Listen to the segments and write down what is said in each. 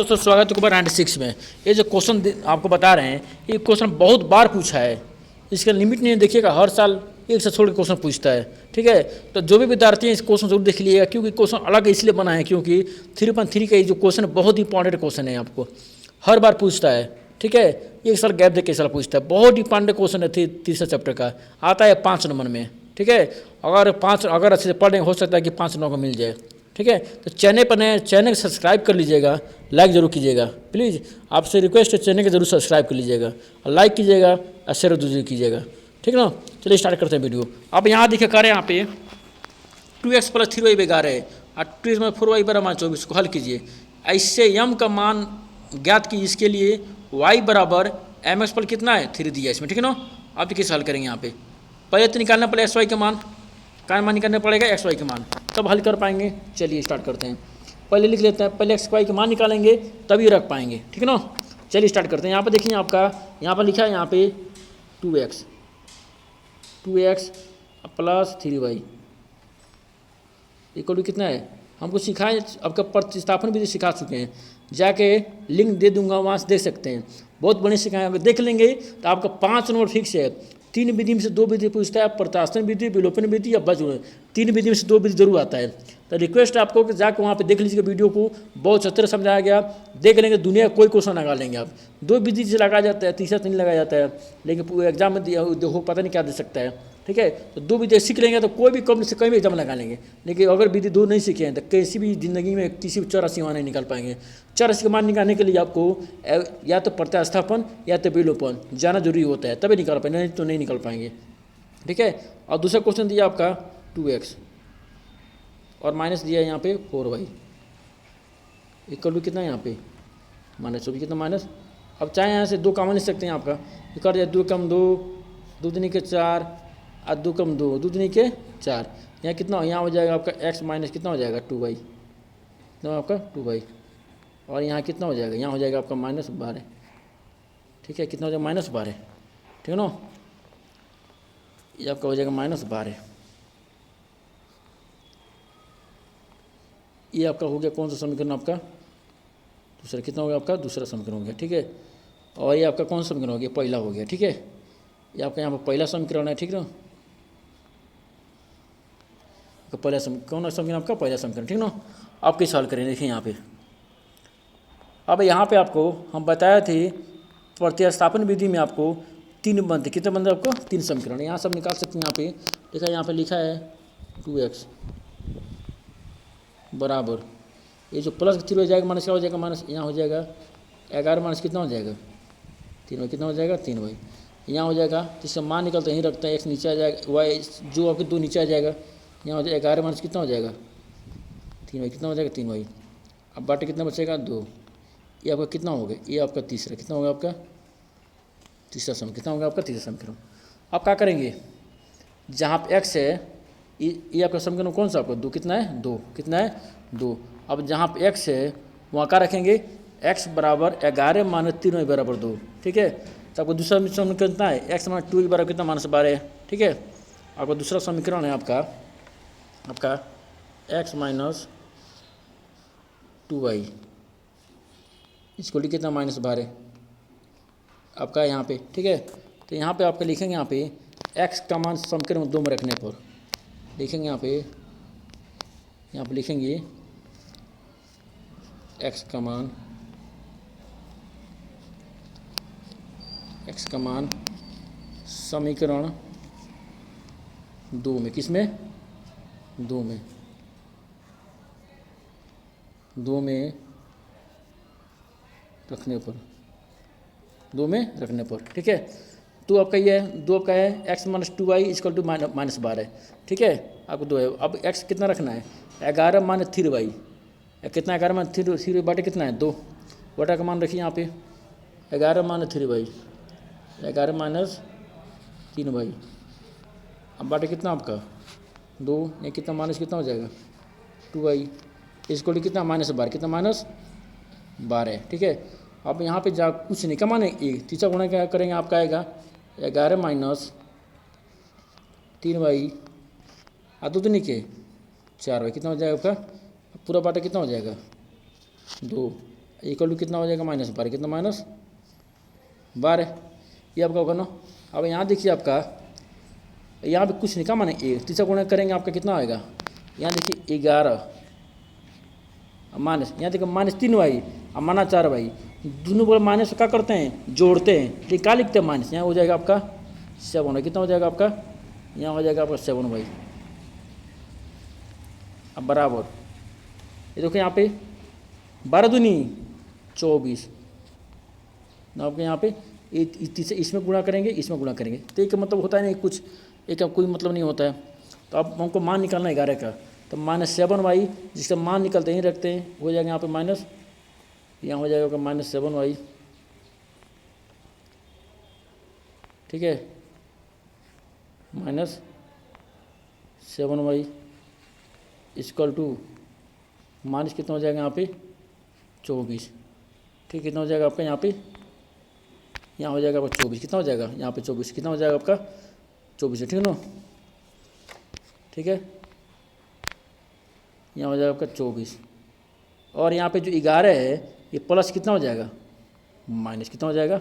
दोस्तों स्वागत है कुमार 96 में। ये जो क्वेश्चन आपको बता रहे हैं, ये क्वेश्चन बहुत बार पूछा है। इसका लिमिट नहीं देखिएगा, हर साल एक से छोड़ के क्वेश्चन पूछता है। ठीक है, तो जो भी विद्यार्थी हैं इस क्वेश्चन जरूर देख लीजिएगा, क्योंकि क्वेश्चन अलग इसलिए बना है क्योंकि 3.3 का ये जो क्वेश्चन है बहुत इंपॉर्टेंट क्वेश्चन है, आपको हर बार पूछता है। ठीक है, एक साल गैप दे के साल पूछता है, बहुत इंपॉर्टेंट क्वेश्चन है। तीसरा चैप्टर का आता है 5 नंबर में। ठीक है, अगर अच्छे से पढ़ रहे हो सकता है कि 5 नंबर को मिल जाए। ठीक है, तो चैनल पर नए चैनल सब्सक्राइब कर लीजिएगा, लाइक जरूर कीजिएगा प्लीज़। आपसे रिक्वेस्ट है चैनल को जरूर सब्सक्राइब कर लीजिएगा और लाइक कीजिएगा और शेयर जरूर कीजिएगा। ठीक है ना, चलिए स्टार्ट करते हैं वीडियो। आप यहाँ देखिए कर यहाँ पे 2x + 3y = 11 और 2 × 4y = 24 को हल कीजिए। ऐसे यम का मान ज्ञात कीजिए। इसके लिए y = mx पर कितना है 3 दिया इसमें। ठीक है ना, आप कैसे हल करेंगे? यहाँ पे पहले तो निकालना पड़ेगा xy का मान, निकालना पड़ेगा xy का मान, तब हल कर पाएंगे। चलिए स्टार्ट करते हैं। पहले लिख लेते हैं, पहले xy का मान निकालेंगे तभी रख पाएंगे। ठीक है ना, चलिए स्टार्ट करते हैं। यहाँ पर देखिए आपका यहाँ पर लिखा है यहाँ पे 2x + 3y = कितना है। हमको सिखाए, आपका प्रतिस्थापन भी सिखा चुके हैं, जाके लिंक दे दूंगा, वहाँ से देख सकते हैं। बहुत बढ़िया सिखाए, अगर देख लेंगे तो आपका 5 नंबर फिक्स है। 3 विधि में से 2 विधि पूछता है, प्रत्यास्थन विधि, विलोपन विधि या बचगुण। 3 विधि में से 2 विधि जरूर आता है। तो रिक्वेस्ट है आपको कि जाकर वहाँ पे देख लीजिएगा वीडियो को, बहुत अच्छे से समझाया गया। देख लेंगे, दुनिया कोई क्वेश्चन लगा लेंगे आप। 2 विधि से लगाया जाता है, तीसरा नहीं लगाया जाता है, लेकिन पूरे एग्जाम में दिया हो पता नहीं क्या दे सकता है। ठीक है, तो 2 विधि सीख लेंगे तो कोई भी कम से कहीं भी एग्जाम लगा लेंगे। लेकिन अगर विधि 2 नहीं सीखे हैं तो किसी भी जिंदगी में किसी भी 84 मान नहीं निकाल पाएंगे। 84 का मान निकालने के लिए आपको या तो प्रत्यास्थापन या तो विलोपन जाना जरूरी होता है, तभी निकाल पाएंगे, नहीं तो नहीं निकाल पाएंगे। ठीक है, और दूसरा क्वेश्चन दिया आपका 2x और माइनस दिया यहाँ पे 4y = कितना है यहाँ पे -24 कितना माइनस। अब चाहे यहाँ से 2 कॉमन ले सकते हैं आपका, कर दिया 2 × 2 2 दूनी के 4 और 2 × 2 2 दूनी के 4। यहाँ कितना, यहाँ हो जाएगा आपका x माइनस कितना हो जाएगा 2y, कितना आपका 2y। और यहाँ कितना हो जाएगा, यहाँ हो जाएगा आपका -12। ठीक है, कितना हो जाएगा -12। ठीक है ना, ये आपका हो जाएगा -12। ये आपका हो गया कौन सा समीकरण, आपका दूसरा। कितना हो गया आपका दूसरा समीकरण हो गया। ठीक है, और ये आपका कौन सा समीकरण हो गया, पहला हो गया। ठीक है, ये आपका यहाँ पर पहला समीकरण है। ठीक है ना, पहला कौन सा समीकरण आपका पहला समीकरण। ठीक ना, आप कैसे हल करें देखिए यहाँ पे। अब यहाँ पे आपको हम बताए थे प्रतिस्थापन विधि में आपको 3 बनते, कितने बनते आपको 3 समीकरण। यहाँ सब निकाल सकते हैं। यहाँ पे देखा, यहाँ पे लिखा है 2x बराबर, ये जो प्लस 3 हो जाएगा माइनस क्या हो जाएगा, माइनस यहाँ हो जाएगा 11 माइनस कितना हो जाएगा 3y, कितना हो जाएगा 3y। यहाँ हो जाएगा, जिसका मान निकलता यहीं रखता है, x नीचे आ जाएगा, y जो आपके 2 नीचे आ जाएगा। यहाँ हो जाएगा 11 माइनस कितना हो जाएगा 3y, कितना हो जाएगा 3y। अब बाटे कितना बचेगा 2। ये आपका कितना हो गया, ये आपका तीसरा, कितना होगा आपका तीसरा समीकरण, कितना होगा आपका तीसरा समीकरण। आप क्या करेंगे, जहाँ पे x है, ये आपका समीकरण कौन सा आपका 2 कितना है 2, कितना है 2। अब जहाँ पे x है वहाँ क्या रखेंगे, x = 11 - 3y = 2। ठीक है, तो आपको दूसरा समीकरण कितना है, x - 2 = कितना -12। ठीक है, आपका दूसरा समीकरण है आपका x - 2y = कितना -12 आपका यहाँ पे। ठीक है, तो यहाँ पे आपका लिखेंगे, यहाँ पे x का मान समीकरण 2 में रखने पर लिखेंगे, यहाँ पे लिखेंगे x का मान समीकरण 2 में, किस में 2 में रखने पर, 2 में रखने पर। ठीक है, तो आपका ये 2 आपका है x - 2y = -12। ठीक है, आपको 2 है। अब x कितना रखना है 11 - 3y, कितना 11 - 3y बाटे कितना है 2, बटा का मान रखिए यहाँ पे 11 - 3y, 11 - 3y। अब बाटे कितना आपका 2, ये कितना माइनस कितना हो जाएगा 2y = कितना -12, कितना -12। ठीक है, अब यहाँ पे जा कुछ नहीं, कमाने एक तीसरा गुणा क्या करेंगे, आपका आएगा 11 - 3y और 2 दूनी के 4y, कितना हो जाएगा आपका पूरा बाटा कितना हो जाएगा 2। इक्वल टू कितना हो जाएगा -12, कितना -12, ये आपका होगा ना। अब यहाँ देखिए आपका यहाँ पे कुछ नहीं का माने 1, तीसरा गुणा करेंगे आपका कितना आएगा, यहाँ देखिए 11 माइनस, यहाँ देखिए -3y और -4y, दोनों बोले माइनस क्या करते हैं, जोड़ते हैं, तो क्या लिखते हैं माइनस, यहाँ हो जाएगा आपका 7y, कितना हो जाएगा आपका, यहाँ हो जाएगा आपका 7y। अब बराबर ये देखो यहाँ पे 12 दूनी 24, आपके यहाँ पे इसमें गुणा करेंगे, इसमें गुणा करेंगे, तो एक मतलब होता है नहीं कुछ, एक कोई मतलब नहीं होता है। तो अब हमको मान निकालना है 11 का, तो -7y, जिसका मान निकलते ही रखते हैं, हो जाएगा यहाँ पे माइनस, यहाँ हो जाएगा -7y, ठीक है, -7y इक्वल टू माइनस कितना हो जाएगा यहाँ पे 24, ठीक, कितना हो जाएगा आपका यहाँ पे, यहाँ हो जाएगा आपका 24, कितना हो जाएगा यहाँ पे 24, कितना हो जाएगा आपका 24, ठीक है ना, ठीक है, यहाँ हो जाएगा आपका 24, और यहाँ पे जो 11 है ये प्लस कितना हो जाएगा, माइनस कितना हो जाएगा,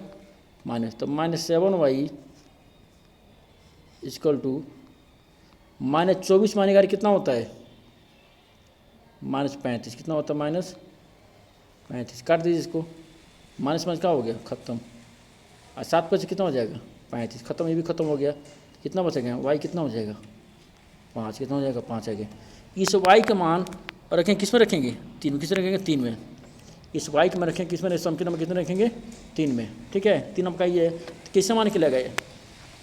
माइनस, तो -7y इक्वल टू -24 -11 कितना होता है, -35, कितना होता है -35, काट दीजिए इसको, माइनस क्या हो गया, खत्म, और 7 पर कितना हो जाएगा 35, खत्म, ये भी खत्म हो गया, कितना बचेगा y कितना हो जाएगा 5, कितना हो जाएगा 5 आ गया। इस y का मान और रखें किस में रखेंगे, 3 में, किस में रखेंगे 3 में, इस y के में रखें किस में, सम के नंबर कितने रखेंगे 3 में, ठीक है, 3 नंबर का ये है, किस मान निकलेगा ये,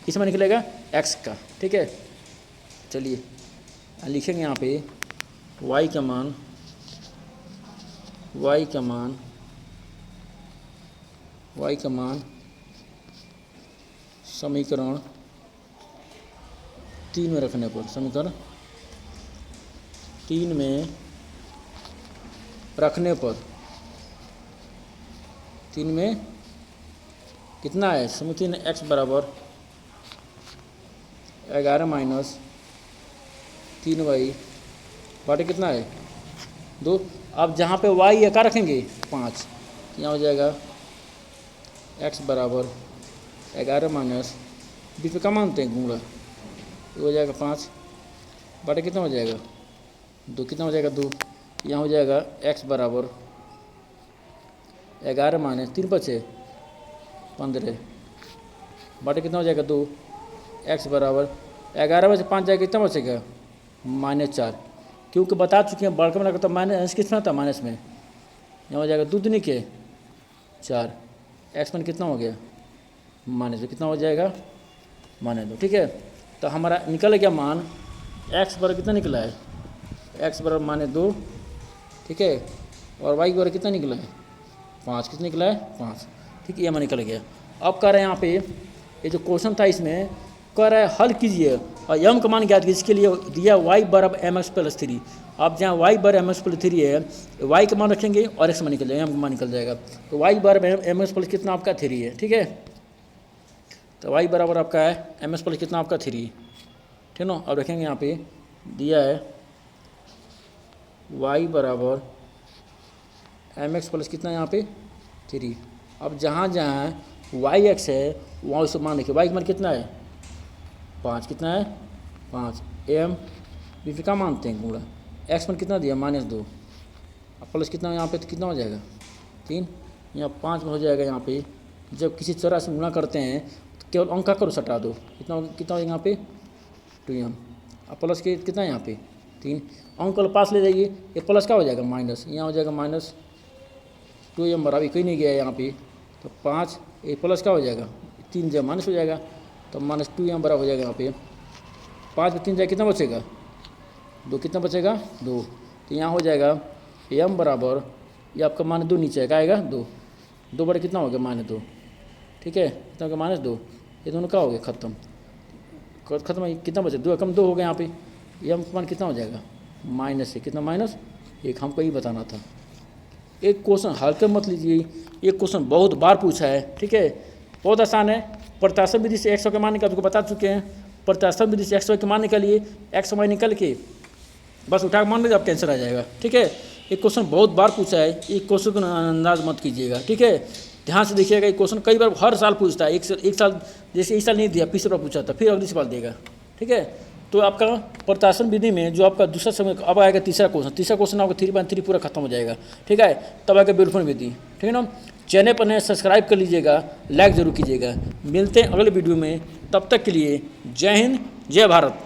किस मान निकलेगा x का, ठीक है। चलिए लिखेंगे यहाँ पे y का मान समीकरण 3 में रखने पर, समीकरण 3 में रखने पर, 3 में कितना है, समीकरण x बराबर 11 माइनस 3y बटे कितना है 2। अब जहाँ पे y है क्या रखेंगे 5, यहाँ हो जाएगा x बराबर 11 माइनस, बीच में क्या मानते हैं गुणा, ये हो जाएगा 5 बटे कितना हो जाएगा 2, कितना हो जाएगा 2, यहाँ हो जाएगा x बराबर 11 माइनस 3 बचे 15 बटे कितना हो जाएगा 2, x बराबर 11 में से 5 जाएगा कितना बचेगा -4, क्योंकि बता चुके हैं बड़का में लगा तो माइनस किस में था, माइनस में, यहाँ हो जाएगा 2 दूनी के 4, x में कितना हो गया माइनस, कितना हो जाएगा -2, ठीक है। तो हमारा निकल गया मान x बराबर कितना निकला है, x बराबर -2, ठीक है, और y बराबर कितना निकला है 5, कितना निकला है 5, ठीक है, ये मान निकल गया। अब कह रहे हैं यहाँ पे ये जो क्वेश्चन था इसमें कह रहा है हल कीजिए और m का मान ज्ञात कीजिए, इसके लिए दिया y बराबर mx + 3। अब जहाँ y बराबर mx + 3 है, y का मान रखेंगे और x मान निकल जाएगा, m का मान निकल जाएगा, तो y बराबर mx + कितना आपका 3 है, ठीक है, तो y बराबर आपका है mx + कितना आपका 3, ठीक ना। अब रखेंगे यहाँ पे दिया है y बराबर mx + कितना यहाँ पे 3। अब जहाँ जहाँ yx है वहाँ उसको मान रखिए, y का मान कितना है 5, कितना है 5, m बीच में क्या मानते हैं गुणा, x मान कितना दिया -2, अब प्लस कितना यहाँ पे, तो कितना हो जाएगा 3, यहाँ 5 में हो जाएगा। यहाँ पे जब किसी तरह से गुणा करते हैं तो केवल अंक का करो सटा दो, कितना कितना हो यहाँ पे 2m, अब प्लस के कितना है यहाँ पे 3, अंक वाला पास ले जाइए, ये प्लस क्या हो जाएगा माइनस, यहाँ हो जाएगा -2m बराबर कोई नहीं गया यहाँ पे, तो 5 ये प्लस क्या हो जाएगा 3 जब माइनस हो जाएगा, तो -2m बराबर हो जाएगा यहाँ पे 5 में 3 जाए कितना बचेगा 2, कितना बचेगा 2, तो यहाँ हो जाएगा m बराबर, ये आपका -2 नीचे है, क्या आएगा 2 बड़े कितना हो गया -2, ठीक है, कितना हो गया -2, ये दोनों क्या हो गया खत्म, कितना बचे 2 कम 2 हो गया, यहाँ पे m का मान कितना हो जाएगा -1, कितना -1, हमको यही बताना था। एक क्वेश्चन हल्के मत लीजिए, ये क्वेश्चन बहुत बार पूछा है, ठीक है, बहुत आसान है। प्रत्याशा विधि से x के मान निकाल, आपको बता चुके हैं, प्रत्याशा विधि से x के मान निकालिए, x y निकल के बस उठा के मान लीजिए, आपका आंसर आ जाएगा, ठीक है। एक क्वेश्चन बहुत बार पूछा है, एक क्वेश्चन को अंदाज मत कीजिएगा, ठीक है। ध्यान से देखिएगा, एक क्वेश्चन कई बार हर साल पूछता है, एक साल जैसे इस साल नहीं दिया, पिछले बार पूछा था, फिर अगले साल देगा, ठीक है। तो आपका प्रत्याशन विधि में जो आपका दूसरा समय अब आएगा तीसरा क्वेश्चन आपका 3/3 पूरा खत्म हो जाएगा, ठीक है। तब आएगा विलोपन विधि, ठीक है ना। चैनल पर नए सब्सक्राइब कर लीजिएगा, लाइक जरूर कीजिएगा। मिलते हैं अगले वीडियो में, तब तक के लिए जय हिंद, जय भारत।